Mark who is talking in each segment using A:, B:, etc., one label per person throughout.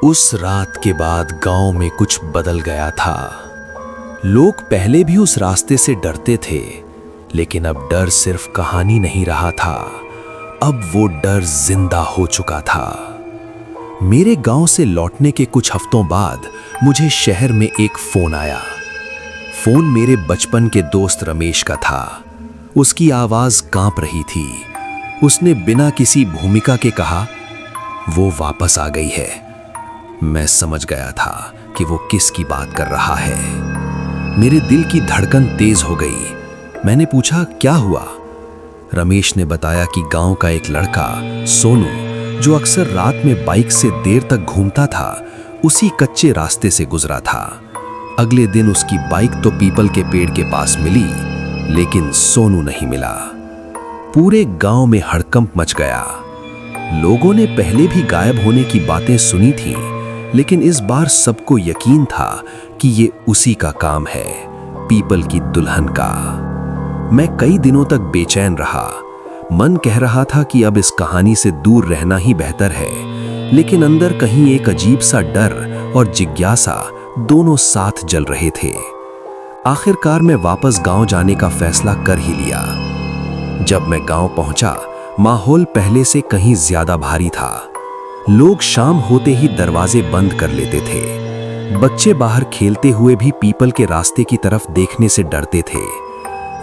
A: उस रात के बाद गांव में कुछ बदल गया था। लोग पहले भी उस रास्ते से डरते थे, लेकिन अब डर सिर्फ कहानी नहीं रहा था, अब वो डर जिंदा हो चुका था। मेरे गांव से लौटने के कुछ हफ्तों बाद मुझे शहर में एक फोन आया। फोन मेरे बचपन के दोस्त रमेश का था। उसकी आवाज कांप रही थी। उसने बिना किसी भूमिका के कहा, वो वापस आ गई है। मैं समझ गया था कि वो किसकी बात कर रहा है। मेरे दिल की धड़कन तेज हो गई। मैंने पूछा, क्या हुआ? रमेश ने बताया कि गांव का एक लड़का सोनू, जो अक्सर रात में बाइक से देर तक घूमता था, उसी कच्चे रास्ते से गुजरा था। अगले दिन उसकी बाइक तो पीपल के पेड़ के पास मिली, लेकिन सोनू नहीं मिला। पूरे गांव में हड़कंप मच गया। लोगों ने पहले भी गायब होने की बातें सुनी थी, लेकिन इस बार सबको यकीन था कि ये उसी का काम है, पीपल की दुल्हन का। मैं कई दिनों तक बेचैन रहा। मन कह रहा था कि अब इस कहानी से दूर रहना ही बेहतर है, लेकिन अंदर कहीं एक अजीब सा डर और जिज्ञासा दोनों साथ जल रहे थे। आखिरकार मैं वापस गांव जाने का फैसला कर ही लिया। जब मैं गांव पहुंचा, माहौल पहले से कहीं ज्यादा भारी था। लोग शाम होते ही दरवाजे बंद कर लेते थे। बच्चे बाहर खेलते हुए भी पीपल के रास्ते की तरफ देखने से डरते थे।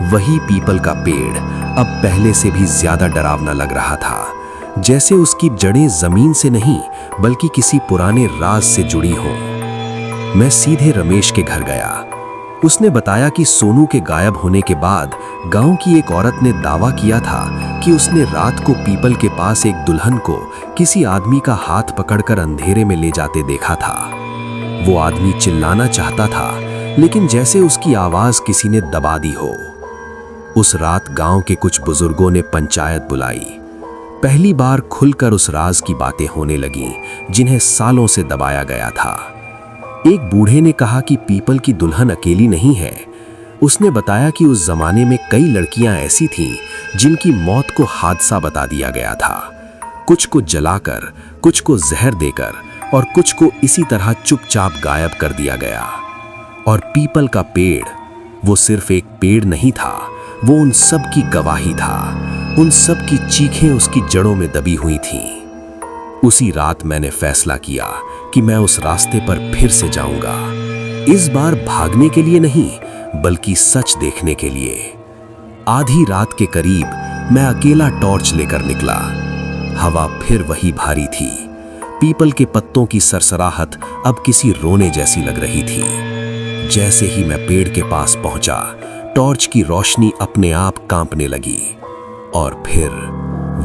A: वही पीपल का पेड़ अब पहले से भी ज्यादा डरावना लग रहा था, जैसे उसकी जड़ें जमीन से नहीं बल्कि किसी पुराने राज से जुड़ी हों। मैं सीधे रमेश के घर गया। उसने बताया कि सोनू के गायब होने के बाद गांव की एक औरत ने दावा किया था कि उसने रात को पीपल के पास एक दुल्हन को किसी आदमी का हाथ पकड़कर अंधेरे में ले जाते देखा था। वो आदमी चिल्लाना चाहता था, लेकिन जैसे उसकी आवाज किसी ने दबा दी हो। उस रात गांव के कुछ बुजुर्गों ने पंचायत बुलाई। पहली बार खुलकर उस राज की बातें होने लगीं, जिन्हें सालों से दबाया गया था। एक बूढ़े ने कहा कि पीपल की दुल्हन अकेली नहीं है। उसने बताया कि उस जमाने में कई लड़कियां ऐसी थीं जिनकी मौत को हादसा बता दिया गया था। कुछ को जलाकर, कुछ को जहर देकर और कुछ को इसी तरह चुपचाप गायब कर दिया गया। और पीपल का पेड़, वो सिर्फ एक पेड़ नहीं था, वो उन सब की गवाही था। उन सब की चीखें उसकी जड़ों में दबी हुई थीं। उसी रात मैंने फैसला किया कि मैं उस रास्ते पर फिर से जाऊंगा। इस बार भागने के लिए नहीं, बल्कि सच देखने के लिए। आधी रात के करीब मैं अकेला टॉर्च लेकर निकला। हवा फिर वही भारी थी। पीपल के पत्तों की सरसराहट अब किसी रोने जैसी लग रही थी। जैसे ही मैं पेड़ के पास पहुंचा, टॉर्च की रोशनी अपने आप कांपने लगी। और फिर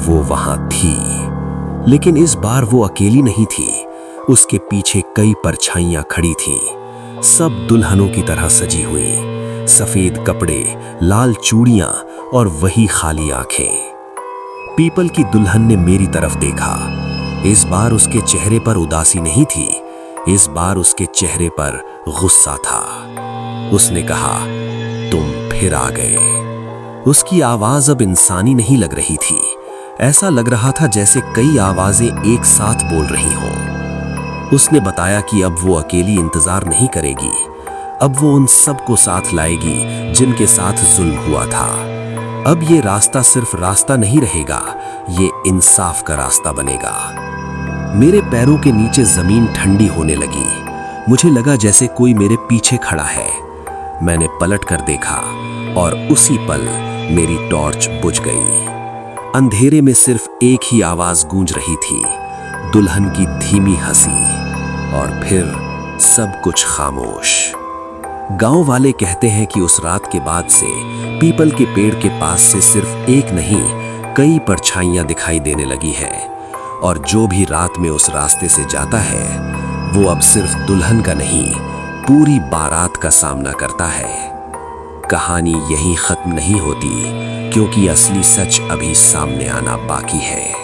A: वो वहां थी, लेकिन इस बार वो अकेली नहीं थी। उसके पीछे कई परछाइयां खड़ी थीं, सब दुल्हनों की तरह सजी हुई। सफेद कपड़े, लाल चूड़ियां और वही खाली आंखें। पीपल की दुल्हन ने मेरी तरफ देखा। इस बार उसके चेहरे पर उदासी नहीं थी, इस बार उसके चेहरे पर गुस्सा था। उसने कहा, तुम फिर आ गए। उसकी आवाज अब इंसानी नहीं लग रही थी। ऐसा लग रहा था जैसे कई आवाजें एक साथ बोल रही हों। उसने बताया कि अब वो अकेली इंतजार नहीं करेगी, अब वो उन सबको साथ लाएगी जिनके साथ जुल्म हुआ था। अब ये रास्ता सिर्फ रास्ता नहीं रहेगा, ये इंसाफ का रास्ता बनेगा। मेरे पैरों के नीचे जमीन ठंडी होने लगी। मुझे लगा जैसे कोई मेरे पीछे खड़ा है। मैंने पलट कर देखा और उसी पल मेरी टॉर्च बुझ गई। अंधेरे में सिर्फ एक ही आवाज गूंज रही थी, दुल्हन की धीमी हंसी। और फिर सब कुछ खामोश। गांव वाले कहते हैं कि उस रात के बाद से पीपल के पेड़ के पास से सिर्फ एक नहीं, कई परछाइयां दिखाई देने लगी है। और जो भी रात में उस रास्ते से जाता है, वो अब सिर्फ दुल्हन का नहीं, पूरी बारात का सामना करता है। कहानी यहीं खत्म नहीं होती, क्योंकि असली सच अभी सामने आना बाकी है।